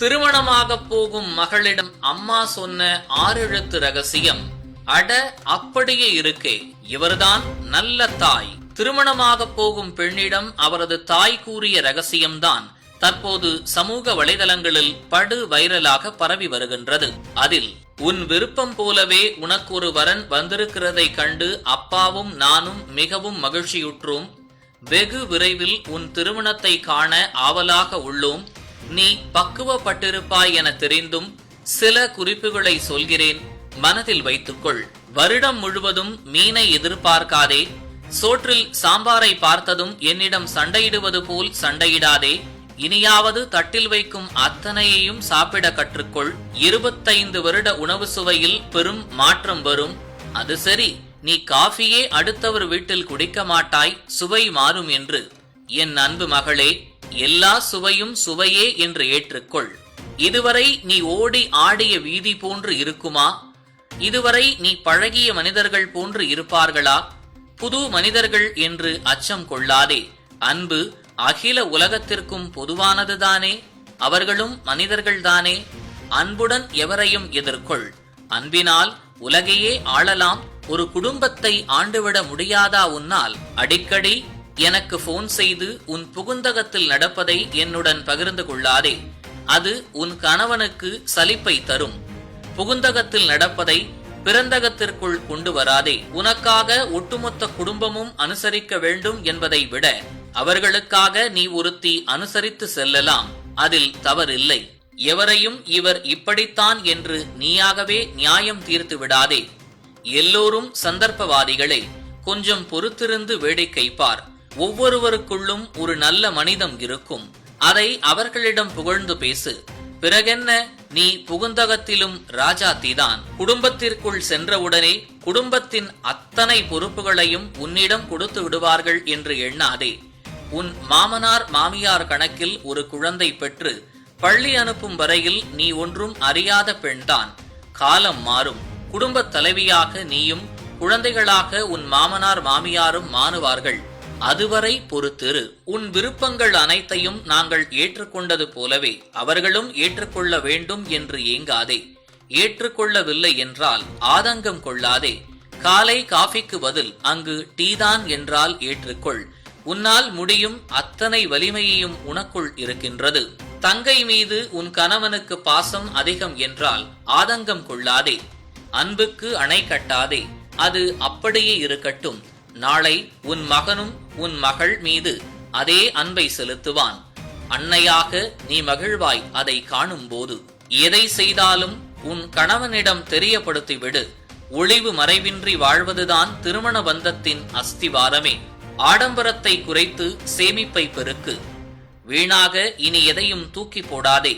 திருமணமாக போகும் மகளிடம் அம்மா சொன்ன 6 எழுத்து ரகசியம். அட அப்படியே இருக்கே, இவர்தான் நல்ல தாய். திருமணமாக போகும் பெண்ணிடம் அவரது தாய் கூறிய ரகசியம்தான் தற்போது சமூக வலைதளங்களில் படு வைரலாக பரவி வருகின்றது. அதில், உன் விருப்பம் போலவே உனக்கு ஒரு வரன் வந்திருக்கிறதை கண்டு அப்பாவும் நானும் மிகவும் மகிழ்ச்சியுற்றோம். வெகு விரைவில் உன் திருமணத்தை காண ஆவலாக உள்ளோம். நீ பக்குவப்பட்டிருப்பாய் என தெரிந்தும் சில குறிப்புகளை சொல்கிறேன், மனதில் வைத்துக்கொள். வருடம் முழுவதும் மீனை எதிர்பார்க்காதே. சோற்றில் சாம்பாரை பார்த்ததும் என்னிடம் சண்டையிடுவது போல் சண்டையிடாதே. இனியாவது தட்டில் வைக்கும் அத்தனையையும் சாப்பிட கற்றுக்கொள். 25 வருட உணவு சுவையில் பெரும் மாற்றம் வரும். அது சரி, நீ காஃபியே அடுத்தவர் வீட்டில் குடிக்க மாட்டாய், சுவை மாறும் என்று. என் அன்பு மகளே, எல்லா சுவையும் சுவையே என்று ஏற்றுக்கொள். இதுவரை நீ ஓடி ஆடிய வீதி போன்று இருக்குமா? இதுவரை நீ பழகிய மனிதர்கள் போன்று இருப்பார்களா? புது மனிதர்கள் என்று அச்சம் கொள்ளாதே. அன்பு அகில உலகத்திற்கும் பொதுவானதுதானே. அவர்களும் மனிதர்கள்தானே. அன்புடன் எவரையும் எதிர்கொள். அன்பினால் உலகையே ஆளலாம். ஒரு குடும்பத்தை ஆண்டுவிட முடியாதா உன்னால்? அடிக்கடி எனக்கு போன் செய்து உன் புகுந்தகத்தில் நடப்பதை என்னுடன் பகிர்ந்து கொள்ளாதே. அது உன் கணவனுக்கு சலிப்பை தரும். புகுந்தகத்தில் நடப்பதை பிறந்தகத்திற்குள் கொண்டு வராதே. உனக்காக ஒட்டுமொத்த குடும்பமும் அனுசரிக்க வேண்டும் என்பதை விட அவர்களுக்காக நீ ஒருத்தி அனுசரித்து செல்லலாம். அதில் தவறில்லை. எவரையும் இவர் இப்படித்தான் என்று நீயாகவே நியாயம் தீர்த்து விடாதே. எல்லோரும் சந்தர்ப்பவாதிகளே. கொஞ்சம் பொறுத்திருந்து வேடிக்கை பார். ஒவ்வொருவருக்குள்ளும் ஒரு நல்ல மனிதம் இருக்கும். அதை அவர்களிடம் புகழ்ந்து பேசு. பிறகென்ன, நீ புகுந்தகத்திலும் ராஜாத்திதான். குடும்பத்திற்குள் சென்றவுடனே குடும்பத்தின் அத்தனை பொறுப்புகளையும் உன்னிடம் கொடுத்து விடுவார்கள் என்று எண்ணாதே. உன் மாமனார் மாமியார் கணக்கில் ஒரு குழந்தை பெற்று பள்ளி அனுப்பும் வரையில் நீ ஒன்றும் அறியாத பெண்தான். காலம் மாறும். குடும்பத் தலைவியாக நீயும், குழந்தைகளாக உன் மாமனார் மாமியாரும் மாறுவார்கள். அதுவரை பொறுத்திரு. உன் விருப்பங்கள் அனைத்தையும் நாங்கள் ஏற்றுக்கொண்டது போலவே அவர்களும் ஏற்றுக்கொள்ள வேண்டும் என்று ஏங்காதே. ஏற்றுக்கொள்ளவில்லை என்றால் ஆதங்கம் கொள்ளாதே. காலை காஃபிக்கு பதில் அங்கு டீதான் என்றால் ஏற்றுக்கொள். உன்னால் முடியும். அத்தனை வலிமையையும் உனக்குள் இருக்கின்றது. தங்கை மீது உன் கணவனுக்கு பாசம் அதிகம் என்றால் ஆதங்கம் கொள்ளாதே. அன்புக்கு அணை கட்டாதே. அது அப்படியே இருக்கட்டும். நாளை உன் மகனும் உன் மகள் மீது அதே அன்பை செலுத்துவான். அன்னையாக நீ மகிழ்வாய் அதை காணும் போது. எதை செய்தாலும் உன் கணவனிடம் தெரியப்படுத்திவிடு. ஒளிவு மறைவின்றி வாழ்வதுதான் திருமண பந்தத்தின் அஸ்திவாரமே. ஆடம்பரத்தை குறைத்து சேமிப்பை பெருக்கு. வீணாக இனி எதையும் தூக்கி போடாதே.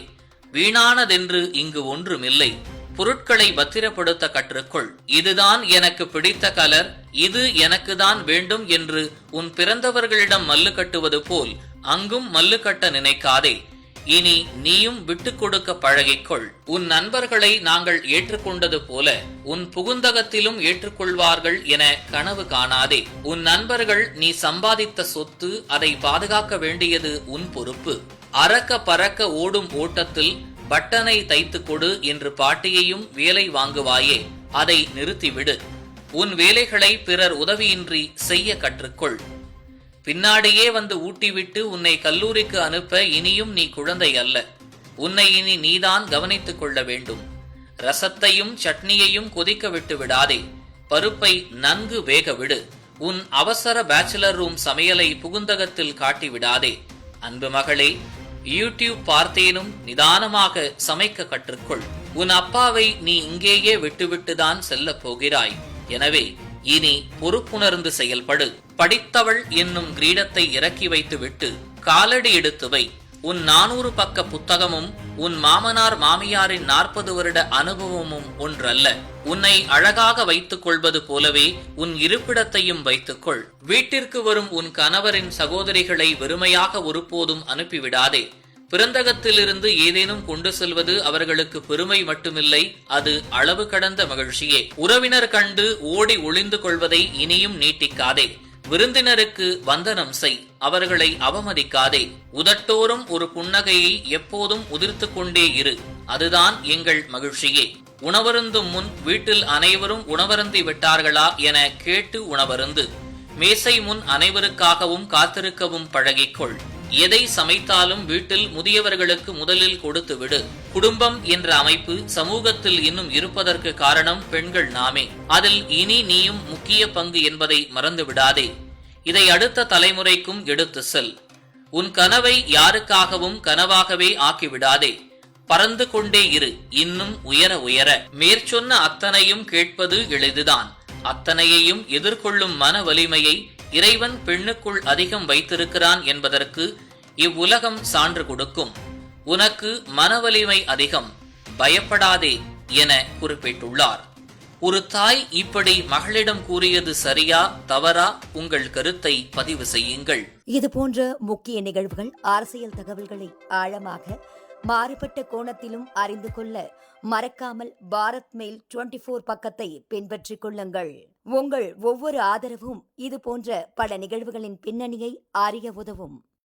வீணானதென்று இங்கு ஒன்றுமில்லை. பொருட்களை பத்திரப்படுத்த கற்றுக்கொள். இதுதான் எனக்கு பிடித்த கலர், இது எனக்கு தான் வேண்டும் என்று உன் பிறந்தவர்களிடம் மல்லு கட்டுவது போல் அங்கும் மல்லு கட்ட நினைக்காதே. இனி நீயும் விட்டு கொடுக்க பழகிக்கொள். உன் நண்பர்களை நாங்கள் ஏற்றுக்கொண்டது போல உன் புகுந்தகத்திலும் ஏற்றுக்கொள்வார்கள் என கனவு காணாதே. உன் நண்பர்கள் நீ சம்பாதித்த சொத்து, அதை பாதுகாக்க வேண்டியது உன் பொறுப்பு. அறக்க பறக்க ஓடும் ஓட்டத்தில் பட்டனை தைத்து கொடு என்று பாட்டியையும் வேலை வாங்குவாயே, அதை நிறுத்திவிடு. உன் வேலைகளை பிறர் உதவியின்றி செய்ய கற்றுக்கொள். பின்னாடியே வந்து ஊட்டிவிட்டு உன்னை கல்லூரிக்கு அனுப்ப இனியும் நீ குழந்தை அல்ல. உன்னை இனி நீதான் கவனித்துக் கொள்ள வேண்டும். ரசத்தையும் சட்னியையும் கொதிக்க விட்டு விடாதே. பருப்பை நன்கு வேக விடு. உன் அவசர பேச்சுலர் ரூம் சமையலை புகுந்தகத்தில் காட்டிவிடாதே. அன்பு மகளே, யூடியூப் பார்த்தேனும் நிதானமாக சமைக்க கற்றுக்கொள். உன் அப்பாவை நீ இங்கேயே விட்டுவிட்டுதான் செல்ல போகிறாய். எனவே இனி பொறுப்புணர்ந்து செயல்படு. படித்தவள் என்னும் கிரீடத்தை இறக்கி வைத்து விட்டு காலடி எடுத்து வை. உன் 400 பக்க புத்தகமும் உன் மாமனார் மாமியாரின் 40 வருட அனுபவமும் ஒன்றல்ல. உன்னை அழகாக வைத்துக் கொள்வது போலவே உன் இருப்பிடத்தையும் வைத்துக்கொள். வீட்டிற்கு வரும் உன் கணவரின் சகோதரிகளை வெறுமையாக ஒருபோதும் அனுப்பிவிடாதே. பிறந்தகத்திலிருந்து ஏதேனும் கொண்டு செல்வது அவர்களுக்கு பெருமை மட்டுமில்லை, அது அளவு கடந்த மகிழ்ச்சியே. உறவினர் கண்டு ஓடி ஒளிந்து கொள்வதை இனியும் நீட்டிக்காதே. விருந்தினருக்கு வந்தனம் செய், அவர்களை அவமதிக்காதே. உதட்டோறும் ஒரு புன்னகையை எப்போதும் உதிர்த்துக் கொண்டே இரு, அதுதான் எங்கள் மகிழ்ச்சியே. உணவருந்தும் முன் வீட்டில் அனைவரும் உணவருந்தி விட்டார்களா என கேட்டு உணவருந்து. மேசை முன் அனைவருக்காகவும் காத்திருக்கவும் பழகிக்கொள். எதை சமைத்தாலும் வீட்டில் முதியவர்களுக்கு முதலில் கொடுத்து விடு. குடும்பம் என்ற அமைப்பு சமூகத்தில் இன்னும் இருப்பதற்கு காரணம் பெண்கள் நாமே. அதில் இனி நீயும் முக்கிய பங்கு என்பதை மறந்து விடாதே. இதை அடுத்த தலைமுறைக்கும் எடுத்து செல். உன் கனவை யாருக்காகவும் கனவாகவே ஆக்கிவிடாதே. பறந்து கொண்டே இரு, இன்னும் உயர உயர. மேற்சொன்ன அத்தனையும் கேட்பது எளிதுதான். அத்தனையையும் எதிர்கொள்ளும் மன வலிமையை இறைவன் பெண்ணுக்குள் அதிகம் வைத்திருக்கிறான் என்பதற்கு இவ்வுலகம் சான்று கொடுக்கும். உனக்கு மன வலிமை அதிகம், பயப்படாதே என குறிப்பிட்டுள்ளார். ஒரு தாய் இப்படி மகளிடம் கூறியது சரியா தவறா? உங்கள் கருத்தை பதிவு செய்யுங்கள். இதுபோன்ற முக்கிய நிகழ்வுகள், அரசியல் தகவல்களை ஆழமாக மாறுபட்ட கோணத்திலும் அறிந்து கொள்ள மறக்காமல் பாரத் மெயில் 24 பக்கத்தை பின்பற்றிக் கொள்ளுங்கள். உங்கள் ஒவ்வொரு ஆதரவும் இதுபோன்ற பல நிகழ்வுகளின் பின்னணியை அறிய உதவும்.